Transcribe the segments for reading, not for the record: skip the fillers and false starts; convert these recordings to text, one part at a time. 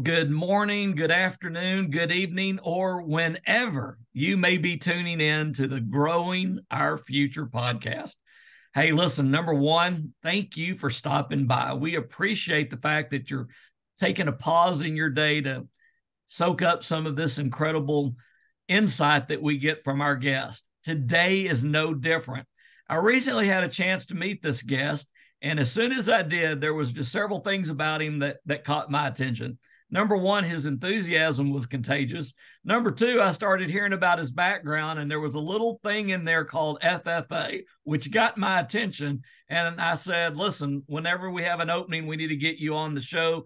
good morning, good afternoon, good evening, or whenever you may be tuning in to the Growing Our Future podcast. Hey, listen, number one, thank you for stopping by. We appreciate the fact that you're taking a pause in your day to soak up some of this incredible insight that we get from our guest. Today is no different. I recently had a chance to meet this guest, and as soon as I did, there was just several things about him that caught my attention. Number one, his enthusiasm was contagious. Number two, I started hearing about his background, and there was a little thing in there called FFA, which got my attention. And I said, listen, whenever we have an opening, we need to get you on the show.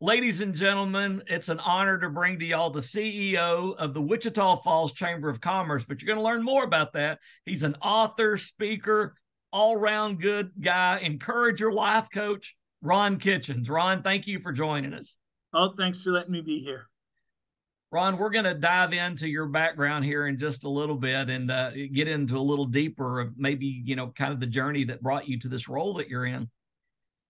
Ladies and gentlemen, it's an honor to bring to y'all the CEO of the Wichita Falls Chamber of Commerce, but you're going to learn more about that. He's an author, speaker, all-around good guy, encourager, life coach, Ron Kitchens. Ron, thank you for joining us. Oh, thanks for letting me be here. Ron, we're going to dive into your background here in just a little bit and get into a little deeper of maybe, kind of the journey that brought you to this role that you're in.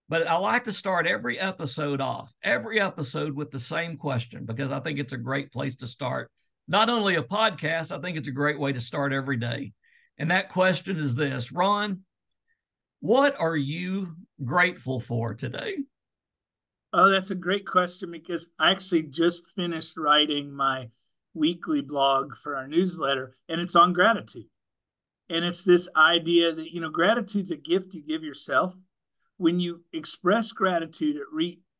But I like to start every episode with the same question, because I think it's a great place to start. Not only a podcast, I think it's a great way to start every day. And that question is this: Ron, what are you grateful for today? Oh, that's a great question, because I actually just finished writing my weekly blog for our newsletter, and it's on gratitude. And it's this idea that, gratitude's a gift you give yourself. When you express gratitude,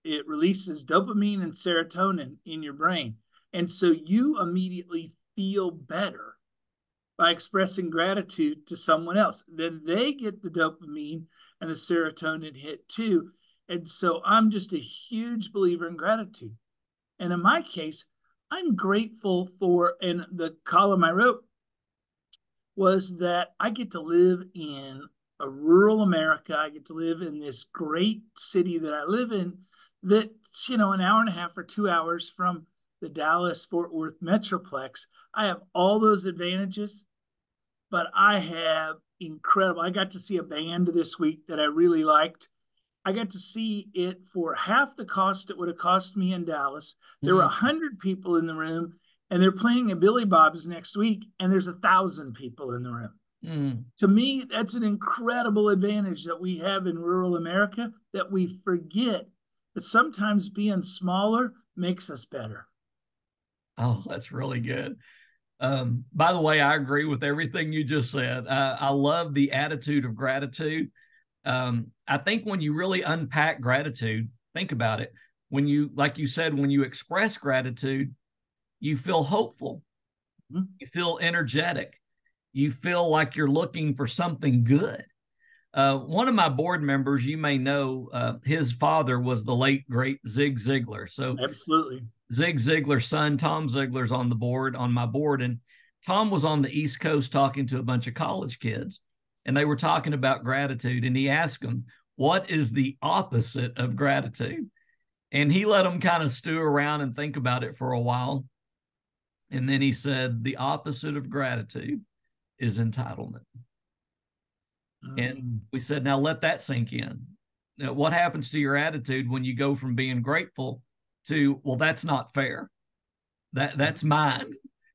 it releases dopamine and serotonin in your brain. And so you immediately feel better by expressing gratitude to someone else. Then they get the dopamine and the serotonin hit too. And so I'm just a huge believer in gratitude. And in my case, I'm grateful for, and the column I wrote was that I get to live in a rural America. I get to live in this great city that I live in that's, an hour and a half or 2 hours from the Dallas-Fort Worth Metroplex. I have all those advantages, but I got to see a band this week that I really liked. I got to see it for half the cost it would have cost me in Dallas. There were 100 people in the room, and they're playing at Billy Bob's next week, and there's 1,000 people in the room. To me, that's an incredible advantage that we have in rural America, that we forget that sometimes being smaller makes us better. Oh, that's really good. By the way, I agree with everything you just said. I love the attitude of gratitude. I think when you really unpack gratitude, think about it. Like you said, when you express gratitude, you feel hopeful. You feel energetic. You feel like you're looking for something good. One of my board members, you may know, his father was the late, great Zig Ziglar. So absolutely, Zig Ziglar's son, Tom Ziglar's on my board. And Tom was on the East Coast talking to a bunch of college kids, and they were talking about gratitude. And he asked them, what is the opposite of gratitude? And he let them kind of stew around and think about it for a while. And then he said, the opposite of gratitude is entitlement. And we said, now let that sink in. Now, what happens to your attitude when you go from being grateful to, well, that's not fair. That's mine.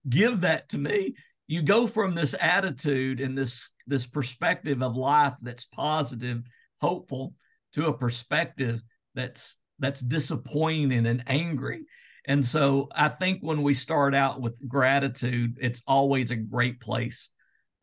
Give that to me. You go from this attitude and this perspective of life that's positive, hopeful, to a perspective that's disappointing and angry. And so I think when we start out with gratitude, it's always a great place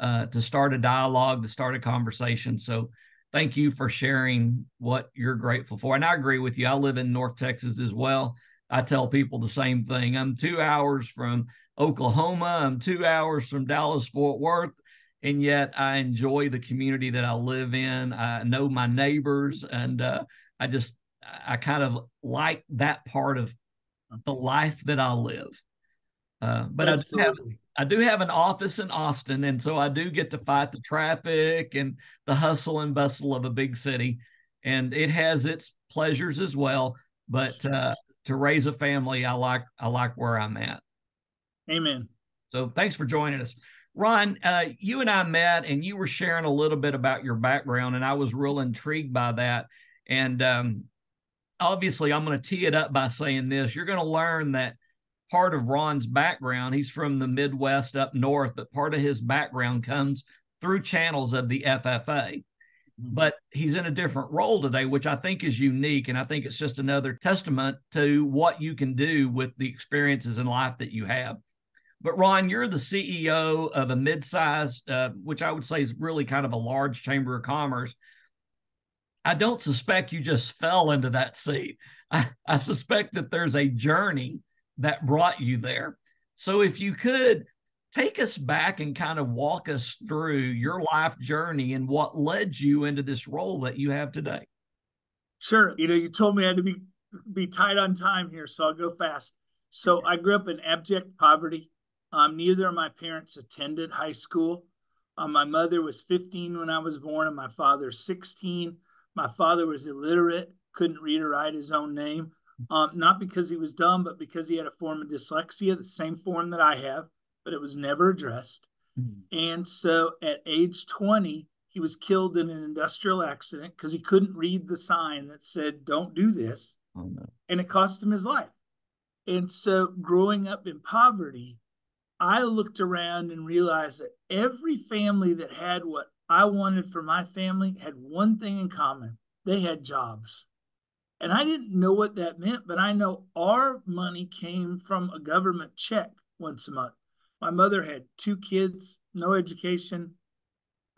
to start a dialogue, to start a conversation. So thank you for sharing what you're grateful for. And I agree with you. I live in North Texas as well. I tell people the same thing. I'm 2 hours from Oklahoma. I'm 2 hours from Dallas-Fort Worth. And yet I enjoy the community that I live in. I know my neighbors, and I kind of like that part of the life that I live. But I do have an office in Austin, and so I do get to fight the traffic and the hustle and bustle of a big city, and it has its pleasures as well. But to raise a family, I like where I'm at. Amen. So thanks for joining us. Ron, you and I met, and you were sharing a little bit about your background, and I was real intrigued by that. And obviously I'm going to tee it up by saying this. You're going to learn that part of Ron's background, he's from the Midwest up north, but part of his background comes through channels of the FFA. But he's in a different role today, which I think is unique. And I think it's just another testament to what you can do with the experiences in life that you have. But Ron, you're the CEO of a mid-sized, which I would say is really kind of a large chamber of commerce. I don't suspect you just fell into that seat. I suspect that there's a journey that brought you there. So if you could take us back and kind of walk us through your life journey and what led you into this role that you have today. Sure. You told me I had to be tight on time here, so I'll go fast. So I grew up in abject poverty. Neither of my parents attended high school. My mother was 15 when I was born, and my father 16. My father was illiterate, couldn't read or write his own name, not because he was dumb, but because he had a form of dyslexia, the same form that I have, but it was never addressed. And so at age 20, he was killed in an industrial accident because he couldn't read the sign that said, "Don't do this." Oh, no. And it cost him his life. And so growing up in poverty, I looked around and realized that every family that had what I wanted for my family had one thing in common. They had jobs. And I didn't know what that meant, but I know our money came from a government check once a month. My mother had 2 kids, no education,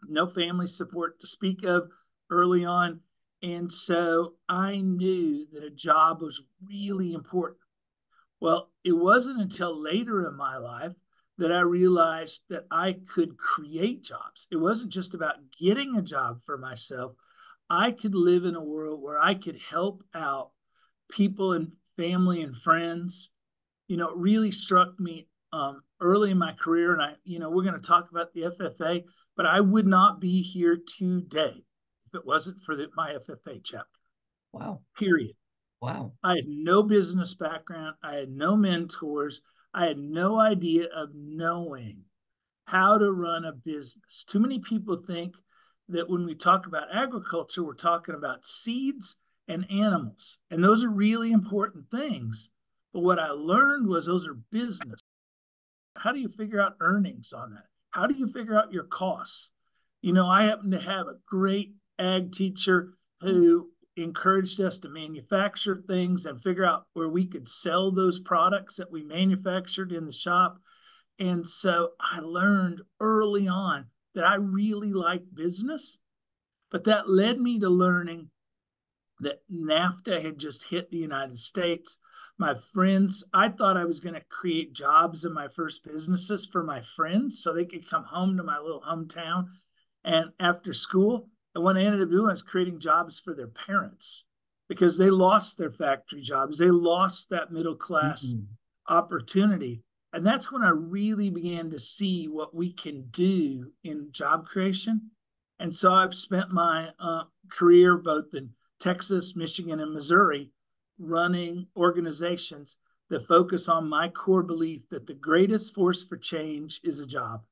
no family support to speak of early on. And so I knew that a job was really important. Well, it wasn't until later in my life that I realized that I could create jobs. It wasn't just about getting a job for myself. I could live in a world where I could help out people and family and friends. It really struck me early in my career. And we're going to talk about the FFA, but I would not be here today if it wasn't for my FFA chapter. Wow. Period. Wow. I had no business background. I had no mentors. I had no idea of knowing how to run a business. Too many people think that when we talk about agriculture, we're talking about seeds and animals. And those are really important things. But what I learned was those are business. How do you figure out earnings on that? How do you figure out your costs? I happen to have a great ag teacher who encouraged us to manufacture things and figure out where we could sell those products that we manufactured in the shop. And so I learned early on that I really like business, but that led me to learning that NAFTA had just hit the United States. My friends, I thought I was going to create jobs in my first businesses for my friends so they could come home to my little hometown and after school. And what I ended up doing was creating jobs for their parents because they lost their factory jobs. They lost that middle class opportunity. And that's when I really began to see what we can do in job creation. And so I've spent my career both in Texas, Michigan, and Missouri running organizations that focus on my core belief that the greatest force for change is a job.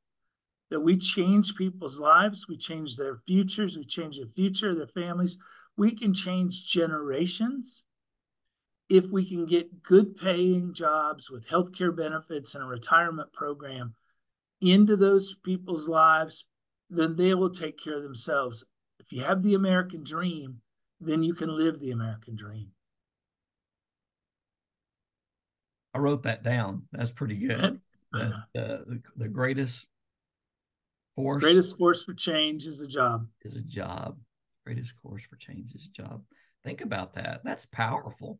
That we change people's lives, we change their futures, we change the future of their families. We can change generations if we can get good paying jobs with healthcare benefits and a retirement program into those people's lives, then they will take care of themselves. If you have the American dream, then you can live the American dream. I wrote that down. That's pretty good. The greatest force for change is a job. Is a job. Greatest force for change is a job. Think about that. That's powerful.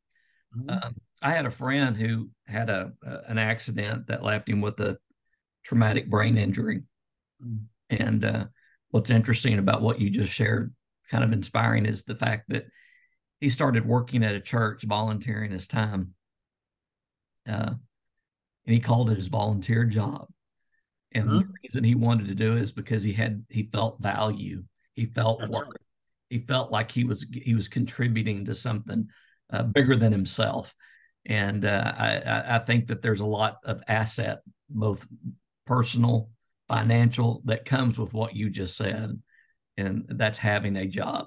I had a friend who had an accident that left him with a traumatic brain injury. And what's interesting about what you just shared, kind of inspiring, is the fact that he started working at a church, volunteering his time. And he called it his volunteer job. And the reason he wanted to do it is because he felt value. He felt work. Right. He felt like he was contributing to something bigger than himself. And I think that there's a lot of asset, both personal, financial, that comes with what you just said. And that's having a job.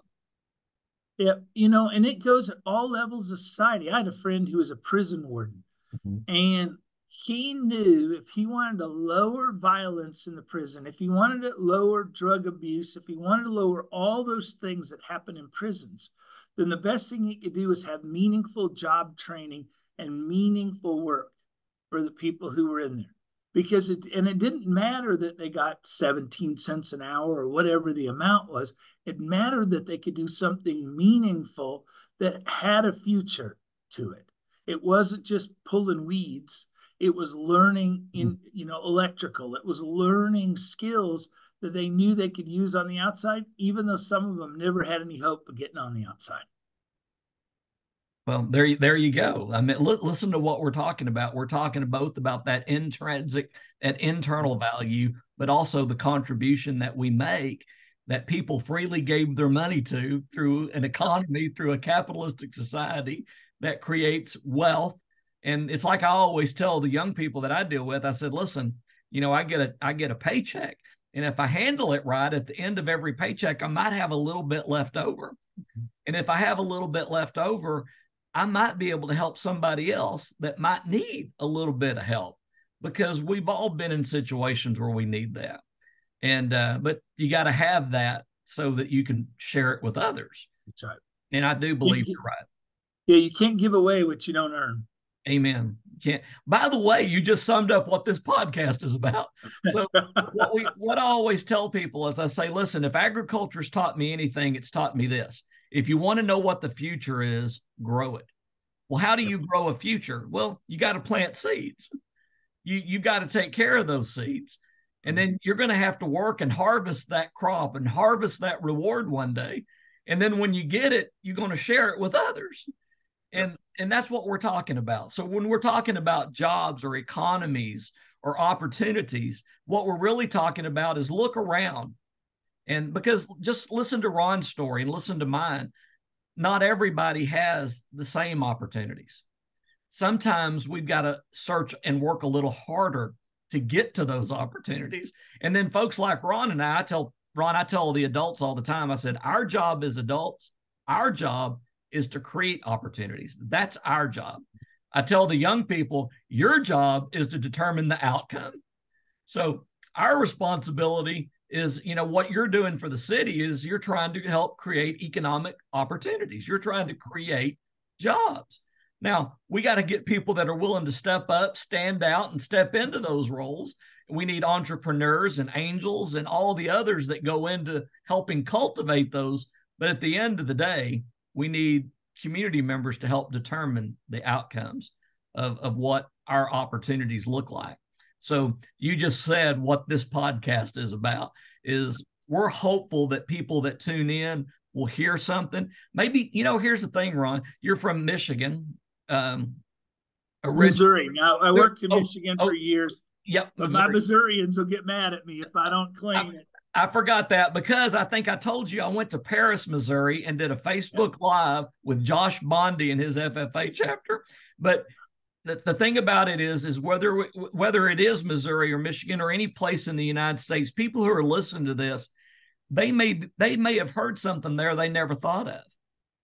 Yeah, and it goes at all levels of society. I had a friend who was a prison warden, Mhm. and he knew if he wanted to lower violence in the prison, if he wanted to lower drug abuse, if he wanted to lower all those things that happen in prisons, then the best thing he could do is have meaningful job training and meaningful work for the people who were in there. Because it didn't matter that they got 17 cents an hour or whatever the amount was. It mattered that they could do something meaningful that had a future to it. It wasn't just pulling weeds. It was learning in, electrical. It was learning skills that they knew they could use on the outside, even though some of them never had any hope of getting on the outside. Well, there you go. I mean, listen to what we're talking about. We're talking both about that intrinsic, that internal value, but also the contribution that we make that people freely gave their money to through an economy, through a capitalistic society that creates wealth. And it's like I always tell the young people that I deal with, I said, listen, I get a paycheck. And if I handle it right at the end of every paycheck, I might have a little bit left over. And if I have a little bit left over, I might be able to help somebody else that might need a little bit of help because we've all been in situations where we need that. And, but you got to have that so that you can share it with others. That's right. And I do believe you're right. Yeah, you can't give away what you don't earn. Amen. Can't. By the way, you just summed up what this podcast is about. So what I always tell people is I say, listen, if agriculture's taught me anything, it's taught me this. If you want to know what the future is, grow it. Well, how do you grow a future? Well, you got to plant seeds. You got to take care of those seeds. And then you're going to have to work and harvest that crop and harvest that reward one day. And then when you get it, you're going to share it with others. And that's what we're talking about. So when we're talking about jobs or economies or opportunities, what we're really talking about is look around. And because just listen to Ron's story and listen to mine, not everybody has the same opportunities. Sometimes we've got to search and work a little harder to get to those opportunities. And then folks like Ron and I tell the adults all the time, I said, our job as adults, our job is to create opportunities. That's our job. I tell the young people, your job is to determine the outcome. So our responsibility is, what you're doing for the city is you're trying to help create economic opportunities. You're trying to create jobs. Now, we got to get people that are willing to step up, stand out, and step into those roles. We need entrepreneurs and angels and all the others that go into helping cultivate those. But at the end of the day, we need community members to help determine the outcomes of what our opportunities look like. So you just said what this podcast is about is we're hopeful that people that tune in will hear something. Maybe, here's the thing, Ron, you're from Michigan. Missouri. Now, I worked in Michigan for years. Yep. But Missouri. My Missourians will get mad at me if I don't claim it. I forgot that because I think I told you I went to Paris, Missouri and did a Facebook Live with Josh Bondi and his FFA chapter. But the thing about it is whether it is Missouri or Michigan or any place in the United States, people who are listening to this, they may have heard something there they never thought of.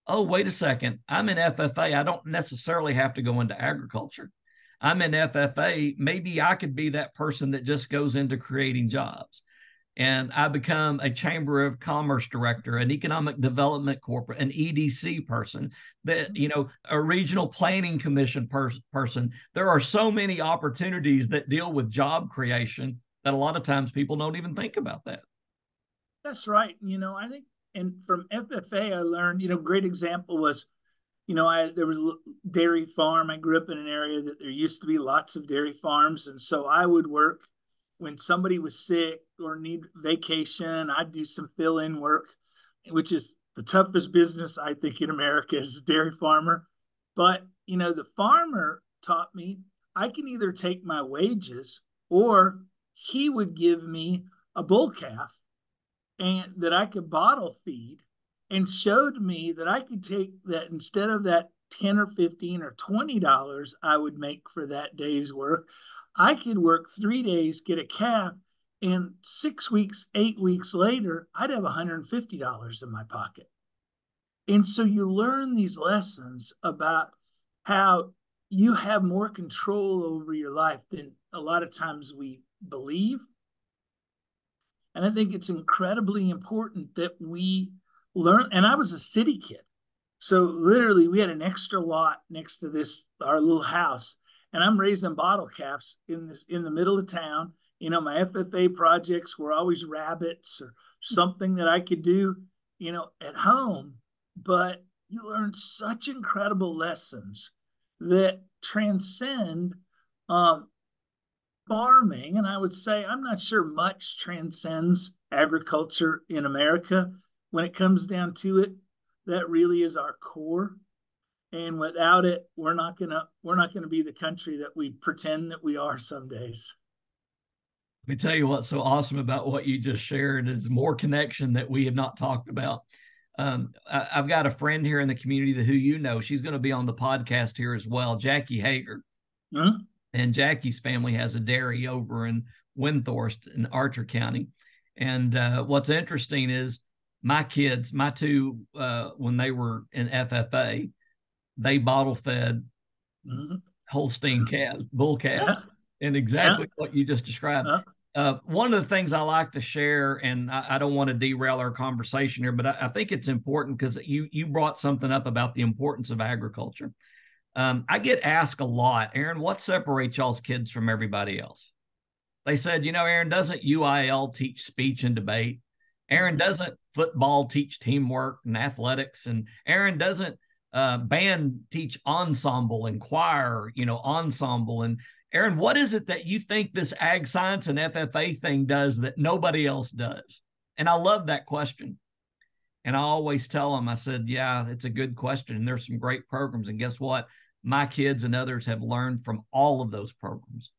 Oh, wait a second. I'm in FFA. I don't necessarily have to go into agriculture. I'm in FFA. Maybe I could be that person that just goes into creating jobs. And I become a Chamber of Commerce director, an economic development corporate, an EDC person, a regional planning commission person. There are so many opportunities that deal with job creation that a lot of times people don't even think about that. That's right. I think, and from FFA, I learned, great example was, there was a dairy farm. I grew up in an area that there used to be lots of dairy farms. And so I would work when somebody was sick or need vacation. I'd do some fill-in work, which is the toughest business, I think, in America is a dairy farmer. But, the farmer taught me I can either take my wages or he would give me a bull calf and that I could bottle feed, and showed me that I could take that instead of that 10 or 15 or $20 I would make for that day's work, I could work 3 days, get a calf, and 6 weeks, 8 weeks later, I'd have $150 in my pocket. And so you learn these lessons about how you have more control over your life than a lot of times we believe. And I think it's incredibly important that we learn. And I was a city kid. So literally we had an extra lot next to this, our little house. And I'm raising bottle caps in the middle of town. You know, my FFA projects were always rabbits or something that I could do, you know, at home. But you learn such incredible lessons that transcend farming. And I would say, I'm not sure much transcends agriculture in America. When it comes down to it, that really is our core. And without it, we're not gonna be the country that we pretend that we are some days. Let me tell you what's so awesome about what you just shared is more connection that we have not talked about. I've got a friend here in the community that who you know, she's going to be on the podcast here as well, Jackie Hager. Mm-hmm. And Jackie's family has a dairy over in Windthorst in Archer County. And what's interesting is my kids, my two, when they were in FFA, they bottle fed Holstein calves, bull calves, and exactly what you just described. One of the things I like to share, and I don't want to derail our conversation here, but I think it's important because you brought something up about the importance of agriculture. I get asked a lot, Aaron, what separates y'all's kids from everybody else? They said, you know, Aaron, doesn't UIL teach speech and debate? Aaron, doesn't football teach teamwork and athletics? And Aaron, doesn't band teach ensemble and choir, you know, ensemble? And Aaron, what is it that you think this ag science and FFA thing does that nobody else does? And I love that question. And I always tell them, I said, yeah, it's a good question. And there's some great programs. And guess what? My kids and others have learned from all of those programs.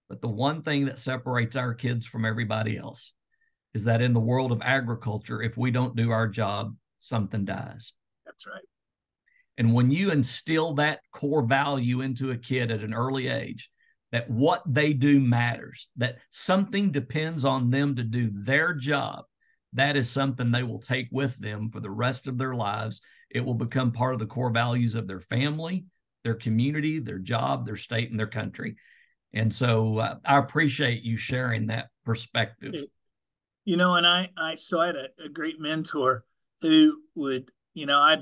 But the one thing that separates our kids from everybody else is that in the world of agriculture, if we don't do our job, something dies. That's right. And when you instill that core value into a kid at an early age, that what they do matters, that something depends on them to do their job, that is something they will take with them for the rest of their lives. It will become part of the core values of their family, their community, their job, their state, and their country. And so I appreciate you sharing that perspective. You know, and I had a great mentor who would, you know,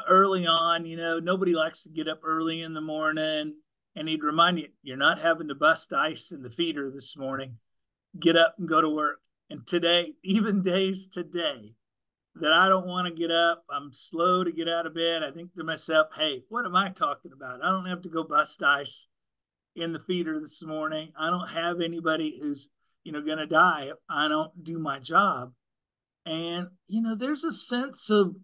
early on, you know, nobody likes to get up early in the morning, and he'd remind you, you're not having to bust ice in the feeder this morning. Get up and go to work. And today, even days today, that I don't want to get up, I'm slow to get out of bed. I think to myself, hey, what am I talking about? I don't have to go bust ice in the feeder this morning. I don't have anybody who's, you know, going to die if I don't do my job. And, you know, there's a sense of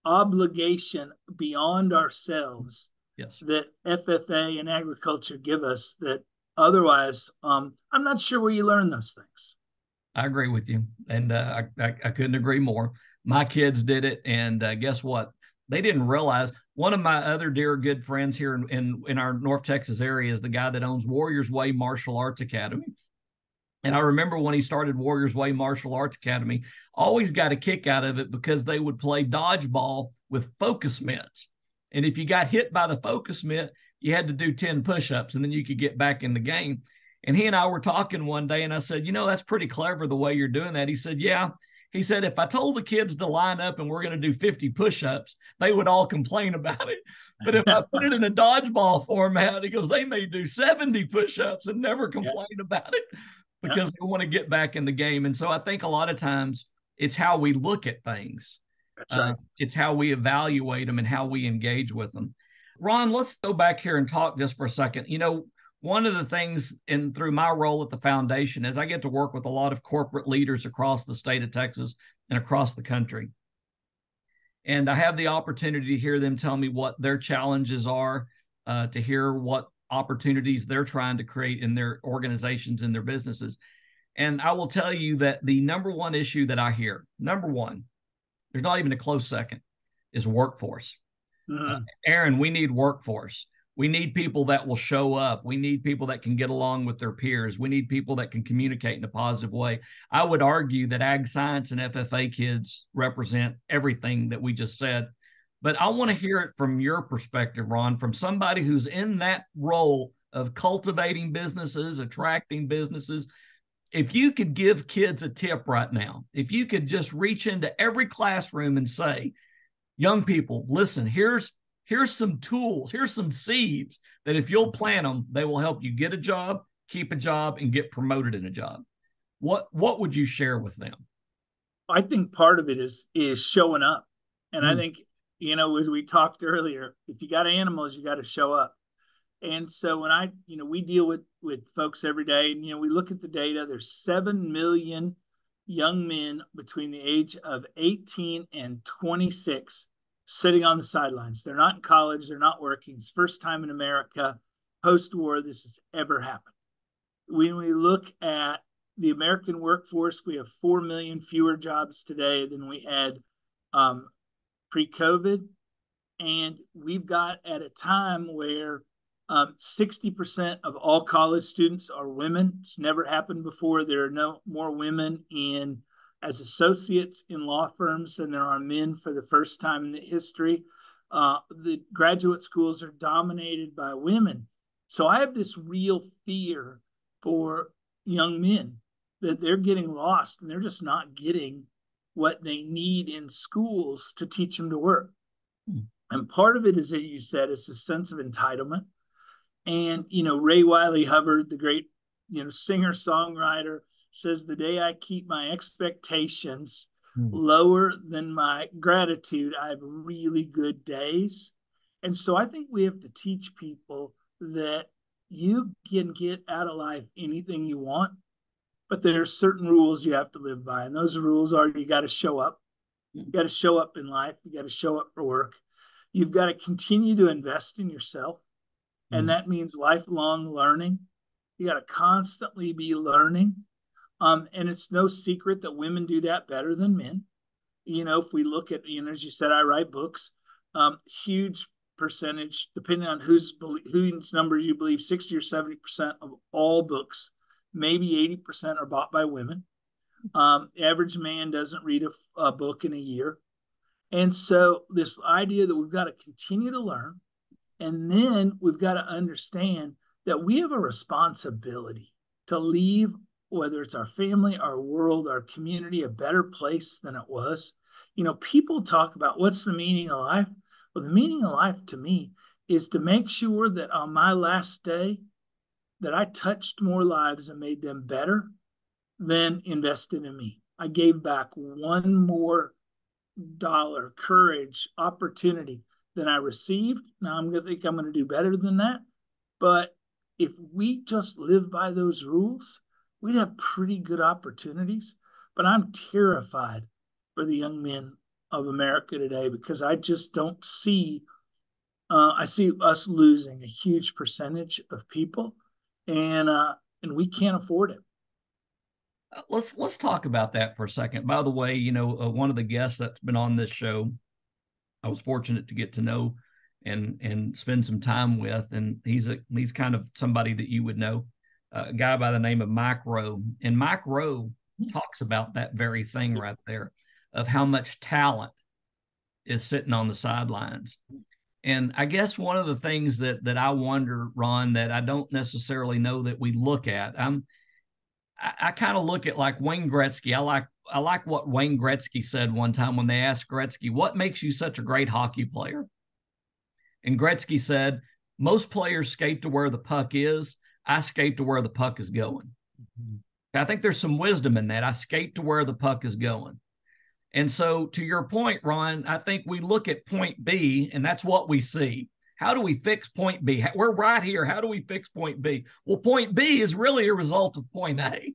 obligation beyond ourselves that FFA and agriculture give us that otherwise, I'm not sure where you learn those things. I agree with you. And I couldn't agree more. My kids did it. And guess what? They didn't realize. One of my other dear good friends here in our North Texas area is the guy that owns Warriors Way Martial Arts Academy. And I remember when he started Warriors Way Martial Arts Academy, always got a kick out of it because they would play dodgeball with focus mitts. And if you got hit by the focus mitt, you had to do 10 push-ups and then you could get back in the game. And he and I were talking one day and I said, you know, that's pretty clever the way you're doing that. He said, yeah. He said, if I told the kids to line up and we're going to do 50 push-ups, they would all complain about it. But if I put it in a dodgeball format, he goes, they may do 70 push-ups and never complain about it because they want to get back in the game. And so I think a lot of times it's how we look at things. That's right. It's how we evaluate them and how we engage with them. Ron, let's go back here and talk just for a second. You know, one of the things through my role at the foundation is I get to work with a lot of corporate leaders across the state of Texas and across the country. And I have the opportunity to hear them tell me what their challenges are, to hear what opportunities they're trying to create in their organizations and their businesses. And I will tell you that the number one issue that I hear, number one, there's not even a close second, is workforce. Aaron, we need workforce. We need people that will show up. We need people that can get along with their peers. We need people that can communicate in a positive way. I would argue that ag science and FFA kids represent everything that we just said. But I want to hear it from your perspective, Ron, from somebody who's in that role of cultivating businesses, attracting businesses. If you could give kids a tip right now, if you could just reach into every classroom and say, young people, listen, here's some tools, here's some seeds that if you'll plant them, they will help you get a job, keep a job, and get promoted in a job. What would you share with them? I think part of it is showing up. And I think, as we talked earlier, if you got animals, you got to show up. And so when we deal with folks every day, and, we look at the data, there's 7 million young men between the age of 18 and 26 sitting on the sidelines. They're not in college. They're not working. It's the first time in America post-war this has ever happened. When we look at the American workforce, we have 4 million fewer jobs today than we had pre-COVID. And we've got at a time where 60% of all college students are women. It's never happened before. There are no more women as associates in law firms than there are men for the first time in the history. The graduate schools are dominated by women. So I have this real fear for young men that they're getting lost and they're just not getting what they need in schools to teach them to work. And part of it is, as you said, it's a sense of entitlement. And, Ray Wiley Hubbard, the great, singer-songwriter, says, the day I keep my expectations lower than my gratitude, I have really good days. And so I think we have to teach people that you can get out of life anything you want, but there are certain rules you have to live by. And those rules are, you got to show up. You got to show up in life. You got to show up for work. You've got to continue to invest in yourself. And that means lifelong learning. You got to constantly be learning. And it's no secret that women do that better than men. If we look at, as you said, I write books, huge percentage, depending on whose numbers you believe, 60 or 70% of all books, maybe 80% are bought by women. Average man doesn't read a book in a year. And so this idea that we've got to continue to learn, and then we've got to understand that we have a responsibility to leave, whether it's our family, our world, our community, a better place than it was. People talk about what's the meaning of life. Well, the meaning of life to me is to make sure that on my last day that I touched more lives and made them better than invested in me. I gave back one more dollar, courage, opportunity than I received. Now I'm going to do better than that. But if we just live by those rules, we'd have pretty good opportunities. But I'm terrified for the young men of America today because I just don't see, I see us losing a huge percentage of people, and we can't afford it. Let's talk about that for a second. By the way, one of the guests that's been on this show, I was fortunate to get to know and spend some time with, and he's kind of somebody that you would know, a guy by the name of Mike Rowe. And Mike Rowe talks about that very thing right there, of how much talent is sitting on the sidelines. And I guess one of the things that I wonder, Ron, that I don't necessarily know that we look at, I kind of look at like Wayne Gretzky. I like what Wayne Gretzky said one time when they asked Gretzky, what makes you such a great hockey player? And Gretzky said, most players skate to where the puck is. I skate to where the puck is going. I think there's some wisdom in that. I skate to where the puck is going. And so to your point, Ron, I think we look at point B and that's what we see. How do we fix point B? We're right here. How do we fix point B? Well, point B is really a result of point A.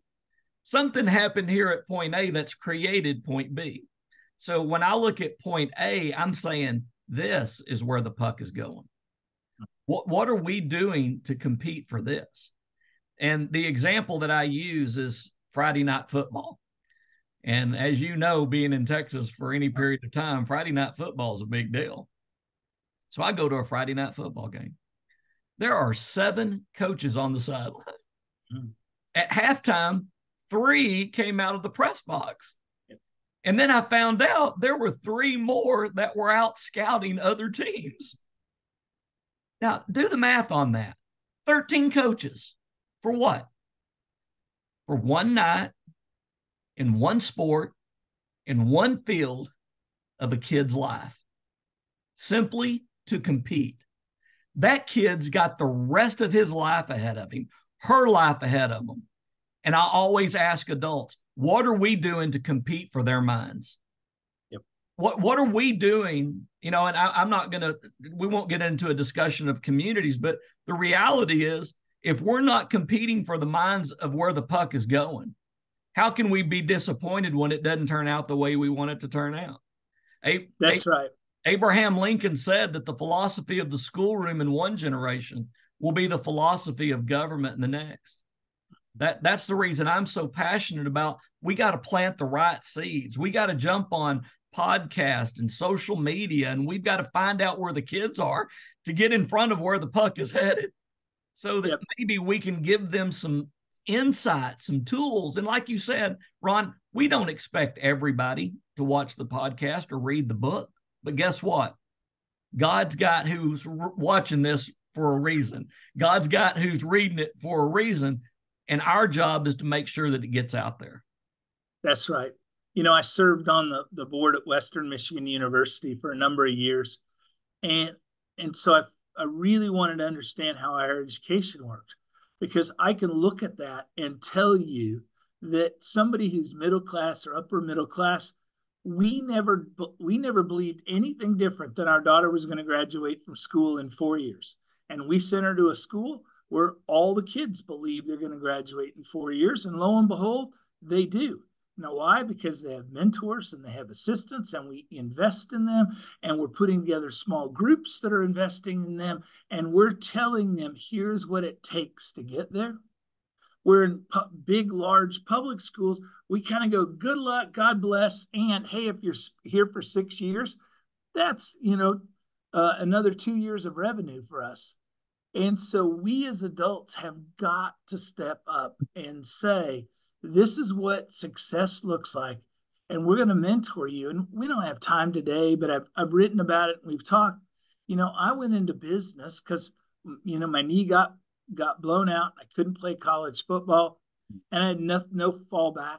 Something happened here at point A that's created point B. So when I look at point A, I'm saying this is where the puck is going. What are we doing to compete for this? And the example that I use is Friday night football. And as you know, being in Texas for any period of time, Friday night football is a big deal. So I go to a Friday night football game. There are 7 coaches on the sideline. Mm. At halftime, 3 came out of the press box. Yep. And then I found out there were 3 more that were out scouting other teams. Now, do the math on that. 13 coaches. For what? For one night, in one sport, in one field of a kid's life, simply to compete. That kid's got the rest of his life ahead of him, her life ahead of him. And I always ask adults, what are we doing to compete for their minds? Yep. What are we doing? You know, and I'm not going to, we won't get into a discussion of communities, but the reality is, if we're not competing for the minds of where the puck is going, how can we be disappointed when it doesn't turn out the way we want it to turn out? That's right. Abraham Lincoln said that the philosophy of the schoolroom in one generation will be the philosophy of government in the next. That's the reason I'm so passionate about, we got to plant the right seeds. We got to jump on podcasts and social media, and we've got to find out where the kids are to get in front of where the puck is headed, so that maybe we can give them some insight, some tools. And like you said, Ron, we don't expect everybody to watch the podcast or read the book. But guess what? God's got who's watching this for a reason. God's got who's reading it for a reason. And our job is to make sure that it gets out there. That's right. You know, I served on the board at Western Michigan University for a number of years. And so I really wanted to understand how higher education worked, because I can look at that and tell you that somebody who's middle class or upper middle class, we never believed anything different than our daughter was going to graduate from school in 4 years. And we sent her to a school where all the kids believe they're going to graduate in 4 years. And lo and behold, they do. Now, why? Because they have mentors and they have assistants, and we invest in them, and we're putting together small groups that are investing in them, and we're telling them, here's what it takes to get there. We're in big, large public schools. We kind of go, good luck, God bless, and hey, if you're here for 6 years, that's, another 2 years of revenue for us. And so we as adults have got to step up and say, this is what success looks like, and we're going to mentor you. And we don't have time today, but I've written about it and we've talked. I went into business because, my knee got blown out. I couldn't play college football, and I had no fallback.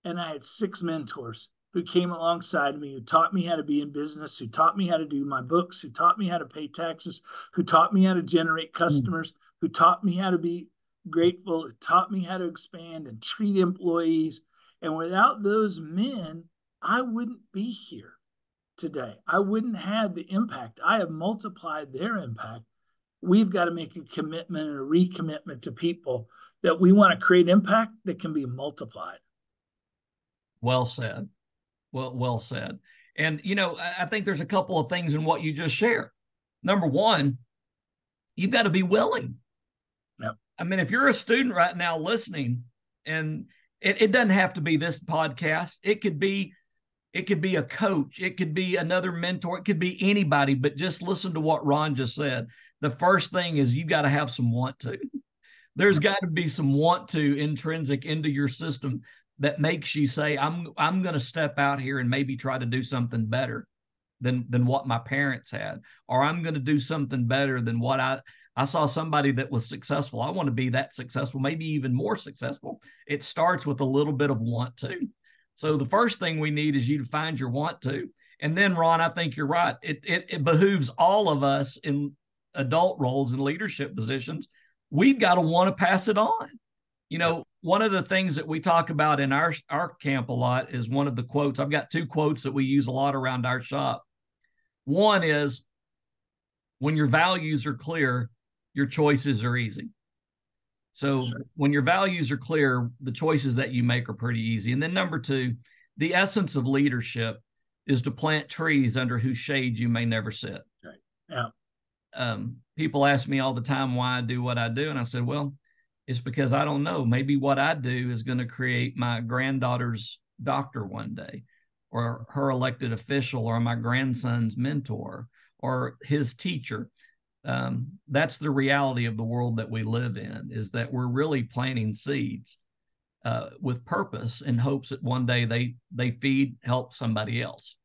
And I had 6 mentors who came alongside me, who taught me how to be in business, who taught me how to do my books, who taught me how to pay taxes, who taught me how to generate customers, who taught me how to be grateful, who taught me how to expand and treat employees. And without those men, I wouldn't be here today. I wouldn't have the impact. I have multiplied their impact. We've got to make a commitment and a recommitment to people that we want to create impact that can be multiplied. Well said. Well said. And, I think there's a couple of things in what you just shared. Number one, you've got to be willing. Yep. I mean, if you're a student right now listening, and it doesn't have to be this podcast, it could be a coach, it could be another mentor, it could be anybody, but just listen to what Ron just said. The first thing is you got to have some want to. There's got to be some want to intrinsic into your system that makes you say, I'm going to step out here and maybe try to do something better than what my parents had, or I'm going to do something better than what I saw somebody that was successful. I want to be that successful, maybe even more successful. It starts with a little bit of want to. So the first thing we need is you to find your want to. And then, Ron, I think you're right. It behooves all of us in adult roles and leadership positions. We've got to want to pass it on. One of the things that we talk about in our camp a lot is one of the quotes. I've got 2 quotes that we use a lot around our shop. One is, when your values are clear, your choices are easy. So when your values are clear, the choices that you make are pretty easy. And then number 2, the essence of leadership is to plant trees under whose shade you may never sit. Right. Yeah. People ask me all the time why I do what I do. And I said, well, it's because I don't know. Maybe what I do is going to create my granddaughter's doctor one day, or her elected official, or my grandson's mentor, or his teacher. That's the reality of the world that we live in, is that we're really planting seeds with purpose in hopes that one day they help somebody else.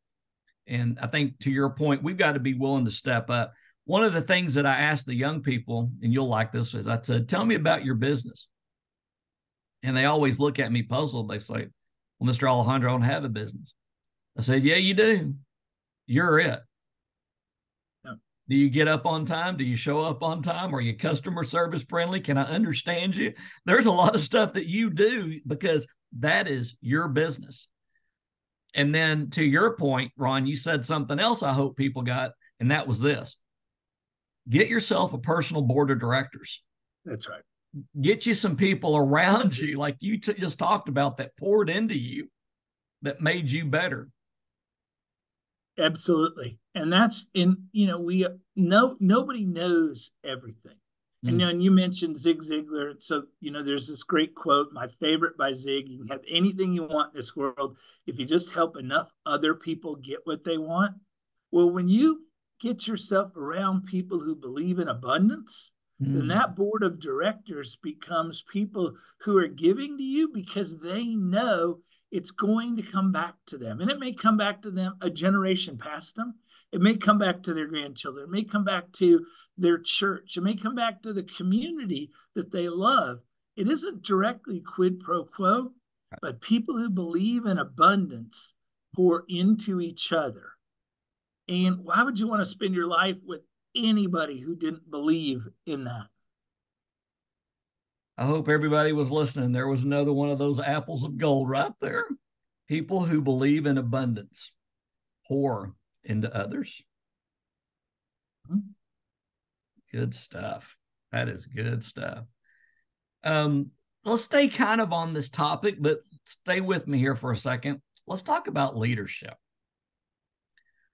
And I think, to your point, we've got to be willing to step up. One of the things that I ask the young people, and you'll like this, is I said, tell me about your business. And they always look at me puzzled. They say, well, Mr. Alejandro, I don't have a business. I said, yeah, you do. You're it. Yeah. Do you get up on time? Do you show up on time? Are you customer service friendly? Can I understand you? There's a lot of stuff that you do because that is your business. And then, to your point, Ron, you said something else I hope people got, and that was this. Get yourself a personal board of directors. That's right. Get you some people around you, like you just talked about, that poured into you, that made you better. Absolutely. And that's nobody knows everything. And you mentioned Zig Ziglar. So, there's this great quote, my favorite by Zig: you can have anything you want in this world if you just help enough other people get what they want. Well, when you get yourself around people who believe in abundance, then that board of directors becomes people who are giving to you because they know it's going to come back to them. And it may come back to them a generation past them. It may come back to their grandchildren. It may come back to their church. It may come back to the community that they love. It isn't directly quid pro quo, but people who believe in abundance pour into each other. And why would you want to spend your life with anybody who didn't believe in that? I hope everybody was listening. There was another one of those apples of gold right there. People who believe in abundance pour into others. Good stuff. That is good stuff. Let's stay kind of on this topic, but stay with me here for a second. Let's talk about leadership.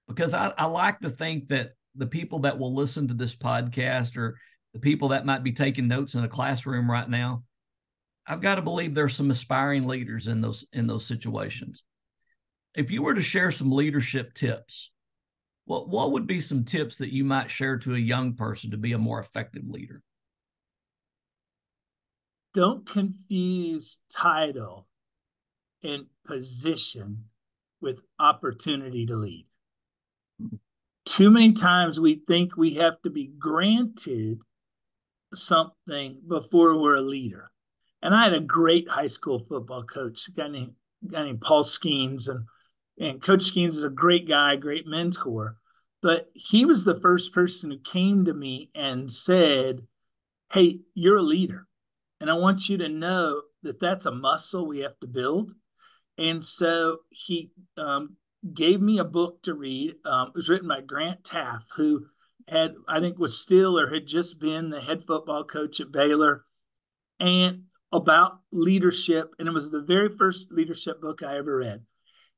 Because I like to think that the people that will listen to this podcast, or the people that might be taking notes in a classroom right now, I've got to believe there's some aspiring leaders in those situations. If you were to share some leadership tips, what would be some tips that you might share to a young person to be a more effective leader? Don't confuse title and position with opportunity to lead. Too many times we think we have to be granted something before we're a leader. And I had a great high school football coach, a guy named Paul Skeens, and Coach Skeens is a great guy, great mentor. But he was the first person who came to me and said, hey, you're a leader. And I want you to know that that's a muscle we have to build. And so he gave me a book to read. It was written by Grant Taff, who was still or had just been the head football coach at Baylor, and about leadership. And it was the very first leadership book I ever read.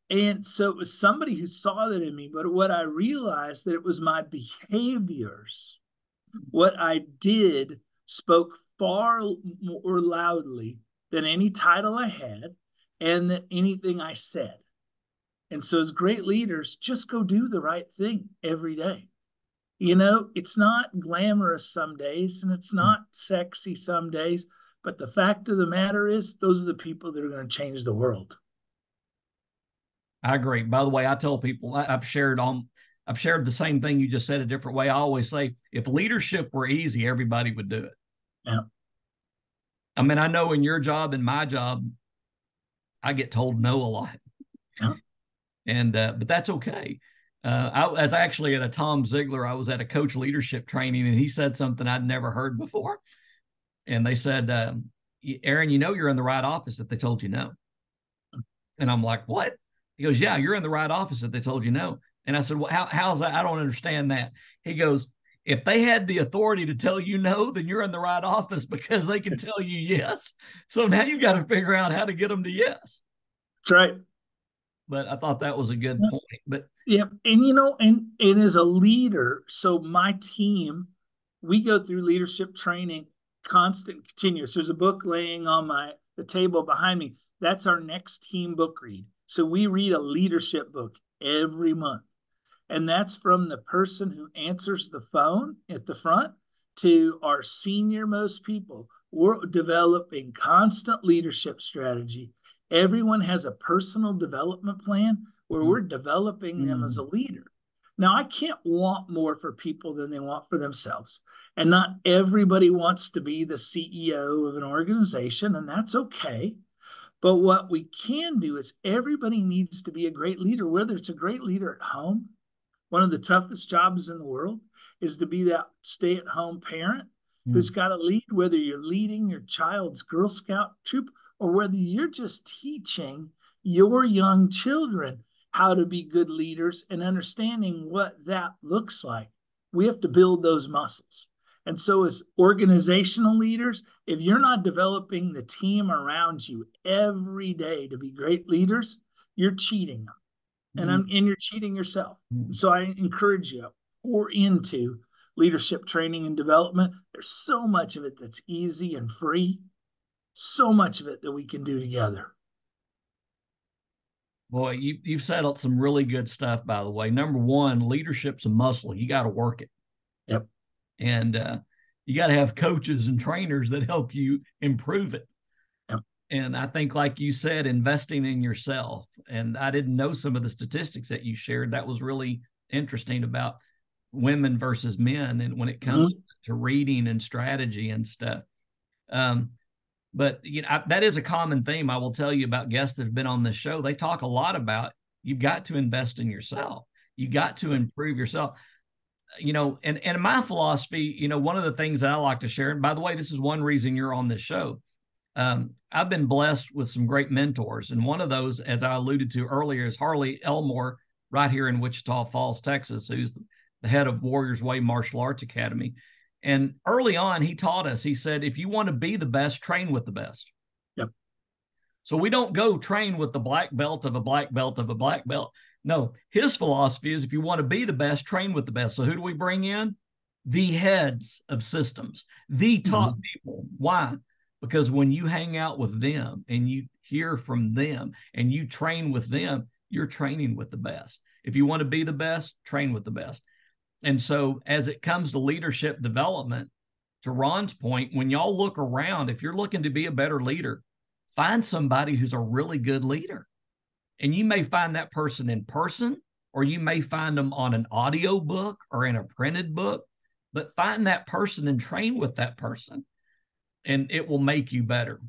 And so it was somebody who saw that in me. But what I realized, that it was my behaviors, what I did, spoke far more loudly than any title I had and than anything I said. And so as great leaders, just go do the right thing every day. It's not glamorous some days, and it's not sexy some days, but the fact of the matter is, those are the people that are going to change the world. I agree. By the way, I tell people, I've shared the same thing you just said a different way. I always say, if leadership were easy, everybody would do it. Yeah. I mean, I know in your job and my job, I get told no a lot. Yeah. And but that's okay. I was actually at a Tom Ziglar. I was at a coach leadership training, and he said something I'd never heard before. And they said, Aaron, you're in the right office if they told you no. And I'm like, what? He goes, yeah, you're in the right office if they told you no. And I said, well, how's that? I don't understand that. He goes, if they had the authority to tell you no, then you're in the right office, because they can tell you yes. So now you've got to figure out how to get them to yes. That's right. But I thought that was a good point. But yeah, and as a leader, so my team, we go through leadership training, constant, continuous. There's a book laying on the table behind me. That's our next team book read. So we read a leadership book every month. And that's from the person who answers the phone at the front to our senior most people. We're developing constant leadership strategy. Everyone has a personal development plan where we're developing them as a leader. Now, I can't want more for people than they want for themselves. And not everybody wants to be the CEO of an organization, and that's okay. But what we can do is everybody needs to be a great leader, whether it's a great leader at home. One of the toughest jobs in the world is to be that stay-at-home parent who's got to lead, whether you're leading your child's Girl Scout troop or whether you're just teaching your young children how to be good leaders and understanding what that looks like. We have to build those muscles. And so as organizational leaders, if you're not developing the team around you every day to be great leaders, you're cheating them. And you're cheating yourself. So I encourage you, pour into leadership training and development. There's so much of it that's easy and free, so much of it that we can do together. Boy, you've said some really good stuff, by the way. Number one, leadership's a muscle. You got to work it. Yep. And you got to have coaches and trainers that help you improve it. Yep. And I think, like you said, investing in yourself. And I didn't know some of the statistics that you shared. That was really interesting about women versus men, and when it comes to reading and strategy and stuff. But that is a common theme. I will tell you about guests that have been on this show. They talk a lot about you've got to invest in yourself. You got to improve yourself. And my philosophy, one of the things that I like to share, and by the way, this is one reason you're on this show. I've been blessed with some great mentors. And one of those, as I alluded to earlier, is Harley Elmore right here in Wichita Falls, Texas, who's the head of Warriors Way Martial Arts Academy. And early on, he taught us, he said, if you want to be the best, train with the best. Yep. So we don't go train with the black belt of a black belt of a black belt. No, his philosophy is if you want to be the best, train with the best. So who do we bring in? The heads of systems, the top people. Why? Because when you hang out with them and you hear from them and you train with them, you're training with the best. If you want to be the best, train with the best. And so as it comes to leadership development, to Ron's point, when y'all look around, if you're looking to be a better leader, find somebody who's a really good leader. And you may find that person in person, or you may find them on an audio book or in a printed book, but find that person and train with that person. And it will make you better,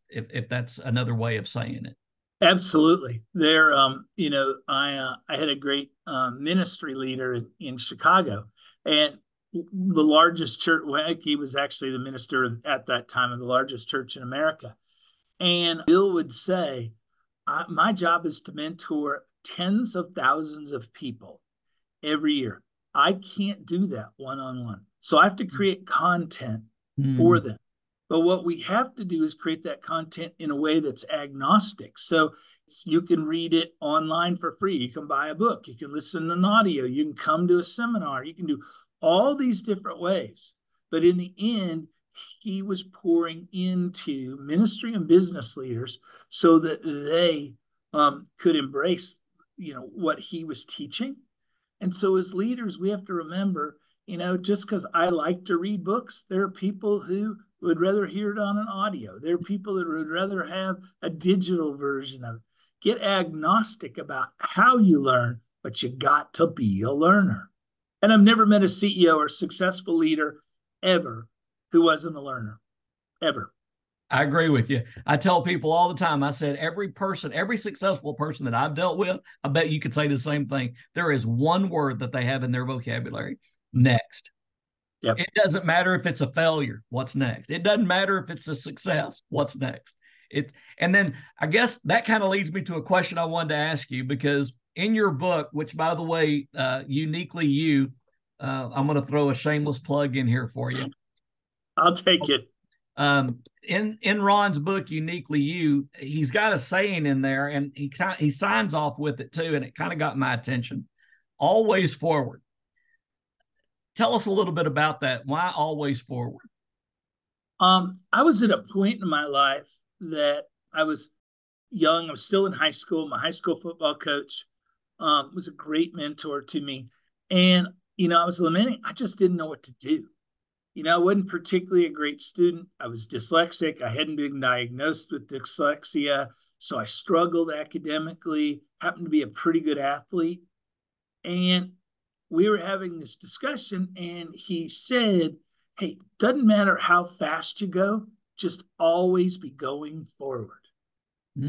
if that's another way of saying it. Absolutely. There, I had a great ministry leader in Chicago, and the largest church. Well, he was actually the minister at that time of the largest church in America. And Bill would say, "My job is to mentor tens of thousands of people every year. I can't do that one-on-one, so I have to create content for them." But what we have to do is create that content in a way that's agnostic. So you can read it online for free. You can buy a book. You can listen to an audio. You can come to a seminar. You can do all these different ways. But in the end, he was pouring into ministry and business leaders so that they could embrace, what he was teaching. And so as leaders, we have to remember, just because I like to read books, there are people who would rather hear it on an audio. There are people that would rather have a digital version of it. Get agnostic about how you learn, but you got to be a learner. And I've never met a CEO or successful leader ever who wasn't a learner, ever. I agree with you. I tell people all the time, I said, every successful person that I've dealt with, I bet you could say the same thing. There is one word that they have in their vocabulary: next. Yep. It doesn't matter if it's a failure. What's next? It doesn't matter if it's a success. What's next? And then I guess that kind of leads me to a question I wanted to ask you, because in your book, which by the way, Uniquely You, I'm going to throw a shameless plug in here for you. I'll take it. In Ron's book, Uniquely You, he's got a saying in there, and he signs off with it too, and it kind of got my attention. Always forward. Tell us a little bit about that. Why always forward? I was at a point in my life that I was young. I was still in high school. My high school football coach was a great mentor to me. And, I was lamenting, I just didn't know what to do. I wasn't particularly a great student. I was dyslexic. I hadn't been diagnosed with dyslexia. So I struggled academically, happened to be a pretty good athlete. And we were having this discussion, and he said, hey, doesn't matter how fast you go, just always be going forward.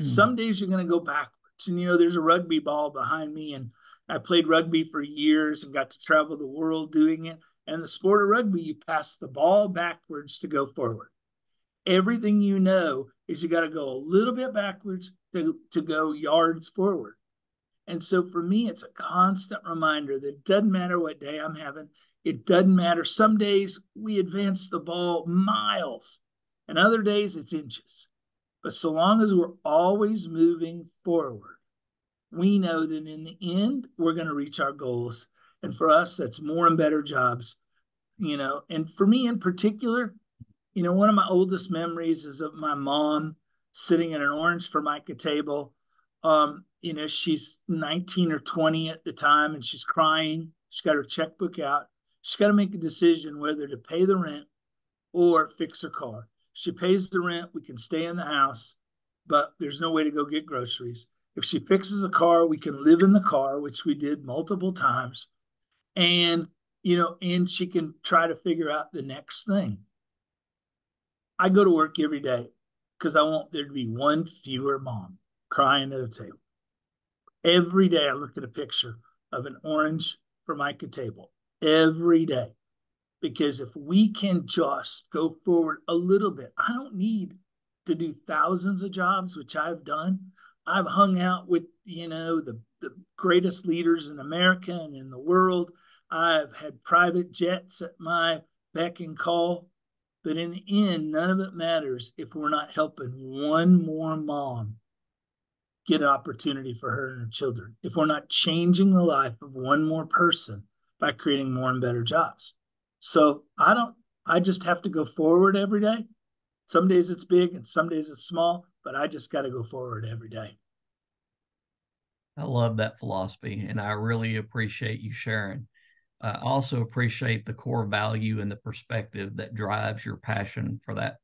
Some days you're going to go backwards. And, there's a rugby ball behind me, and I played rugby for years and got to travel the world doing it. And the sport of rugby, you pass the ball backwards to go forward. Everything is you got to go a little bit backwards to go yards forward. And so for me, it's a constant reminder that it doesn't matter what day I'm having. It doesn't matter. Some days we advance the ball miles, and other days it's inches. But so long as we're always moving forward, we know that in the end, we're going to reach our goals. And for us, that's more and better jobs, And for me in particular, one of my oldest memories is of my mom sitting at an Orange Formica table. She's 19 or 20 at the time, and she's crying. She's got her checkbook out. She's got to make a decision whether to pay the rent or fix her car. She pays the rent, we can stay in the house, but there's no way to go get groceries. If she fixes a car, we can live in the car, which we did multiple times. And, and she can try to figure out the next thing. I go to work every day because I want there to be one fewer mom crying at a table. Every day I look at a picture of an Orange Formica table. Every day. Because if we can just go forward a little bit, I don't need to do thousands of jobs, which I've done. I've hung out with, the greatest leaders in America and in the world. I've had private jets at my beck and call. But in the end, none of it matters if we're not helping one more mom get an opportunity for her and her children. If we're not changing the life of one more person by creating more and better jobs. So I just have to go forward every day. Some days it's big and some days it's small, but I just got to go forward every day. I love that philosophy, and I really appreciate you sharing. I also appreciate the core value and the perspective that drives your passion for that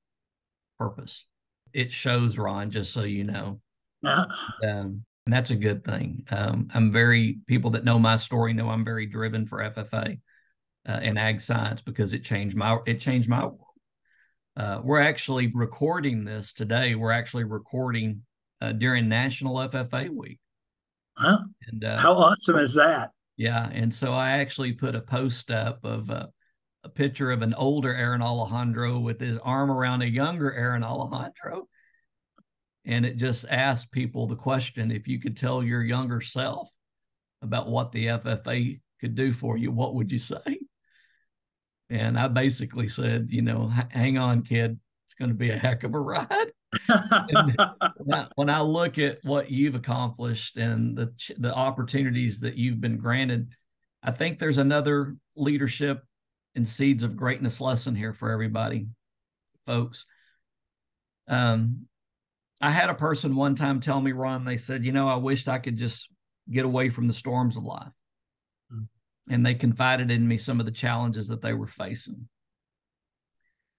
purpose. It shows, Ron, just so you know. Yeah. And that's a good thing. People that know my story know I'm very driven for FFA and ag science because it changed my world. We're actually recording this today. We're actually recording during National FFA Week. Huh? And how awesome is that? Yeah. And so I actually put a post up of a picture of an older Aaron Alejandro with his arm around a younger Aaron Alejandro. And it just asked people the question, if you could tell your younger self about what the FFA could do for you, what would you say? And I basically said, hang on, kid, it's going to be a heck of a ride. when I look at what you've accomplished and the opportunities that you've been granted, I think there's another leadership and seeds of greatness lesson here for everybody, folks. I had a person one time tell me, Ron, they said, I wished I could just get away from the storms of life. And they confided in me some of the challenges that they were facing.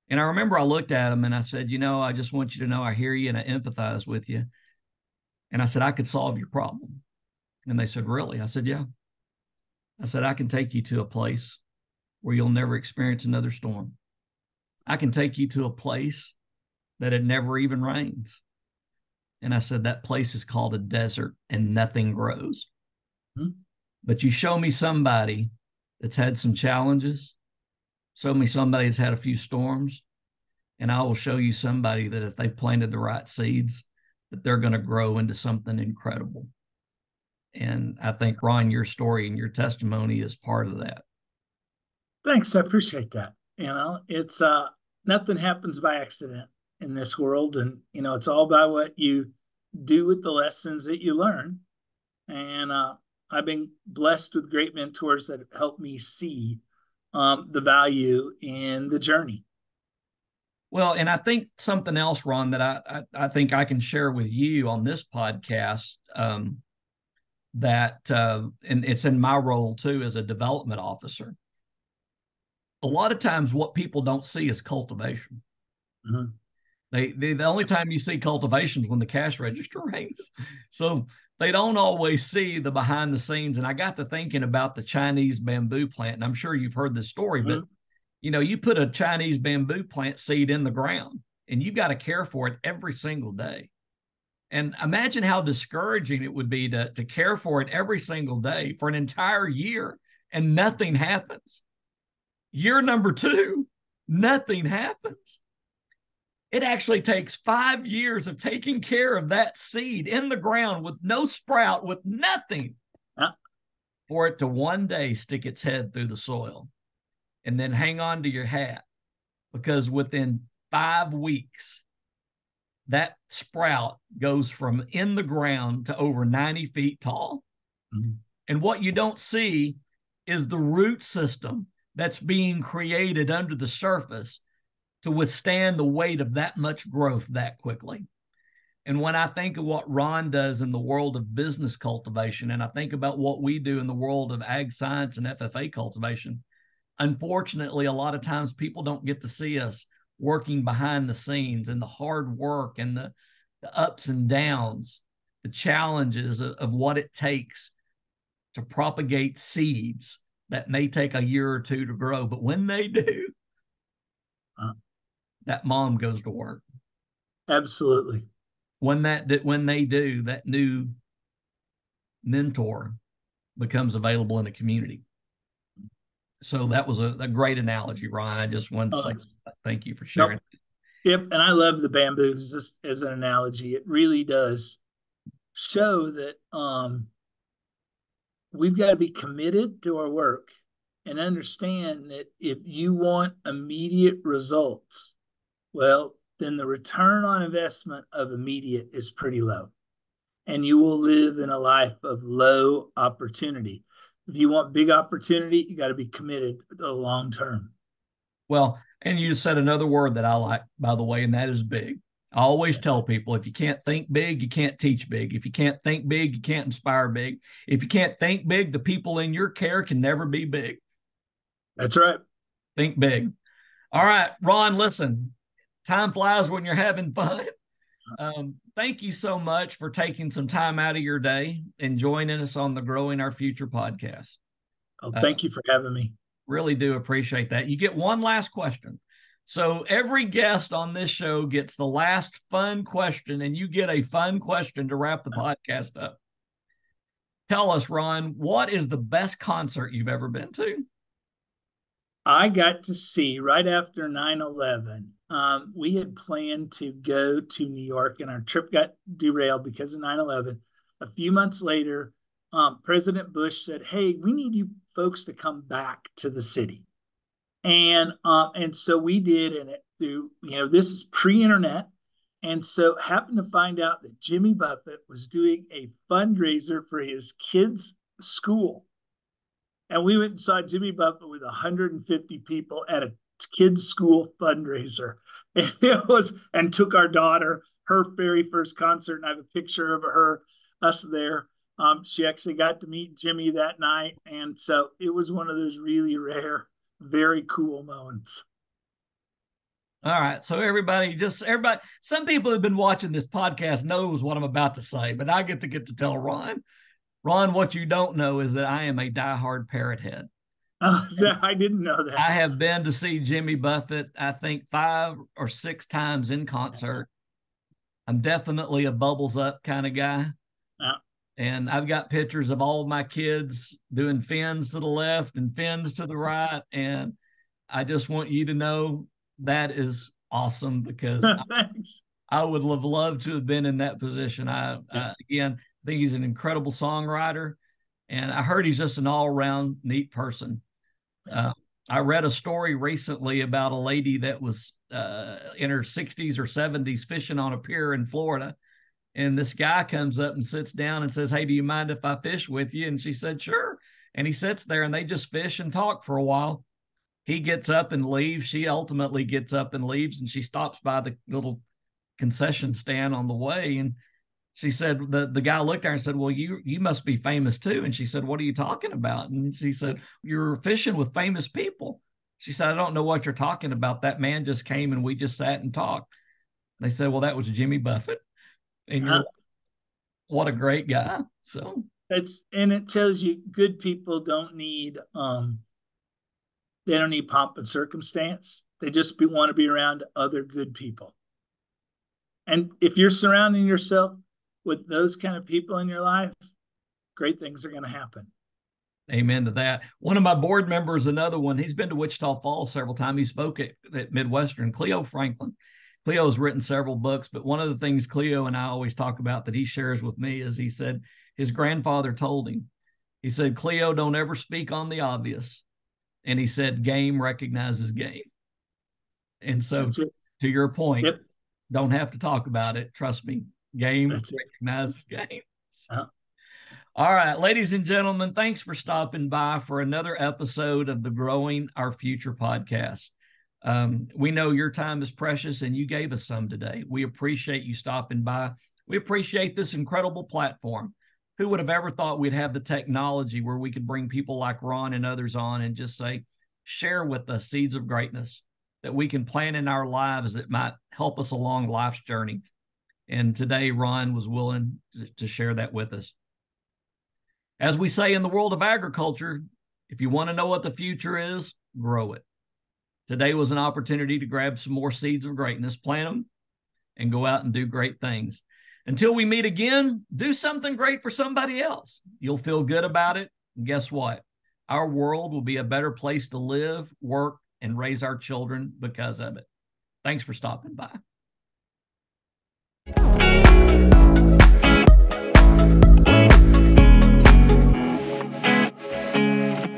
And I remember I looked at them and I said, I just want you to know I hear you and I empathize with you. And I said, I could solve your problem. And they said, really? I said, yeah. I said, I can take you to a place where you'll never experience another storm. I can take you to a place that it never even rains. And I said, that place is called a desert and nothing grows. But you show me somebody that's had some challenges, show me somebody that's had a few storms, and I will show you somebody that if they've planted the right seeds, that they're going to grow into something incredible. And I think, Ron, your story and your testimony is part of that. Thanks. I appreciate that. It's nothing happens by accident in this world. And, it's all about what you do with the lessons that you learn. And I've been blessed with great mentors that have helped me see the value in the journey. Well, and I think something else, Ron, that I think I can share with you on this podcast. that, and it's in my role too as a development officer. A lot of times, what people don't see is cultivation. Mm-hmm. The only time you see cultivation is when the cash register rings. So they don't always see the behind the scenes. And I got to thinking about the Chinese bamboo plant, and I'm sure you've heard this story, but you put a Chinese bamboo plant seed in the ground, and you've got to care for it every single day. And imagine how discouraging it would be to care for it every single day for an entire year and nothing happens. Year number 2, nothing happens. It actually takes 5 years of taking care of that seed in the ground with no sprout, with nothing, for it to one day stick its head through the soil. And then hang on to your hat, because within 5 weeks, that sprout goes from in the ground to over 90 feet tall. Mm-hmm. And what you don't see is the root system that's being created under the surface to withstand the weight of that much growth that quickly. And when I think of what Ron does in the world of business cultivation, and I think about what we do in the world of ag science and FFA cultivation, unfortunately, a lot of times people don't get to see us working behind the scenes and the hard work and the ups and downs, the challenges of what it takes to propagate seeds that may take a year or 2 to grow. But when they do, that mom goes to work. Absolutely. When they do, that new mentor becomes available in the community. So that was a great analogy, Ron. I just wanted to say thank you for sharing. Yep, and I love the bamboos just as an analogy. It really does show that we've got to be committed to our work and understand that if you want immediate results, well, then the return on investment of immediate is pretty low. And you will live in a life of low opportunity. If you want big opportunity, you got to be committed to the long term. Well, and you said another word that I like, by the way, and that is big. I always tell people, if you can't think big, you can't teach big. If you can't think big, you can't inspire big. If you can't think big, the people in your care can never be big. That's right. Think big. All right, Ron, listen, time flies when you're having fun. Thank you so much for taking some time out of your day and joining us on the Growing Our Future podcast. Oh, thank you for having me. Really do appreciate that. You get one last question. So every guest on this show gets the last fun question, and you get a fun question to wrap the podcast up. Tell us, Ron, what is the best concert you've ever been to? I got to see right after 9/11. We had planned to go to New York, and our trip got derailed because of 9/11. A few months later, President Bush said, "Hey, we need you folks to come back to the city," and so we did. And this is pre-internet, and so happened to find out that Jimmy Buffett was doing a fundraiser for his kids' school. And we went and saw Jimmy Buffett with 150 people at a kids' school fundraiser. And took our daughter, her very first concert, and I have a picture of us there. She actually got to meet Jimmy that night. And so it was one of those really rare, very cool moments. All right. So everybody, some people who've been watching this podcast knows what I'm about to say, but I get to tell Ron. Ron, what you don't know is that I am a diehard Parrot head. Oh, I didn't know that. I have been to see Jimmy Buffett, I think 5 or 6 times in concert. I'm definitely a bubbles up kind of guy. Yeah. And I've got pictures of all of my kids doing fins to the left and fins to the right. And I just want you to know that is awesome, because I would have loved to have been in that position. Again, I think he's an incredible songwriter, and I heard he's just an all-around neat person. I read a story recently about a lady that was in her 60s or 70s fishing on a pier in Florida, and this guy comes up and sits down and says, "Hey, do you mind if I fish with you?" And she said, "Sure." And he sits there, and they just fish and talk for a while. He gets up and leaves. She ultimately gets up and leaves, and she stops by the little concession stand on the way, and She said, the guy looked at her and said, well, you must be famous too. And she said, what are you talking about? And she said, you're fishing with famous people. She said, I don't know what you're talking about. That man just came and we just sat and talked. They said, well, that was Jimmy Buffett. And you're what a great guy. So it tells you good people don't need pomp and circumstance. They just want to be around other good people. And if you're surrounding yourself with those kind of people in your life, great things are going to happen. Amen to that. One of my board members, another one, he's been to Wichita Falls several times. He spoke at Midwestern, Cleo Franklin. Cleo has written several books, but one of the things Cleo and I always talk about that he shares with me is he said his grandfather told him, he said, Cleo, don't ever speak on the obvious. And he said, game recognizes game. And so to your point, yep. Don't have to talk about it. Trust me, game recognizes game. Uh-huh. All right, ladies and gentlemen, thanks for stopping by for another episode of the Growing Our Future podcast. We know your time is precious and you gave us some today. We appreciate you stopping by. We appreciate this incredible platform. Who would have ever thought we'd have the technology where we could bring people like Ron and others on and just say, share with us seeds of greatness that we can plant in our lives that might help us along life's journey. And today, Ron was willing to share that with us. As we say in the world of agriculture, if you want to know what the future is, grow it. Today was an opportunity to grab some more seeds of greatness, plant them, and go out and do great things. Until we meet again, do something great for somebody else. You'll feel good about it. And guess what? Our world will be a better place to live, work, and raise our children because of it. Thanks for stopping by.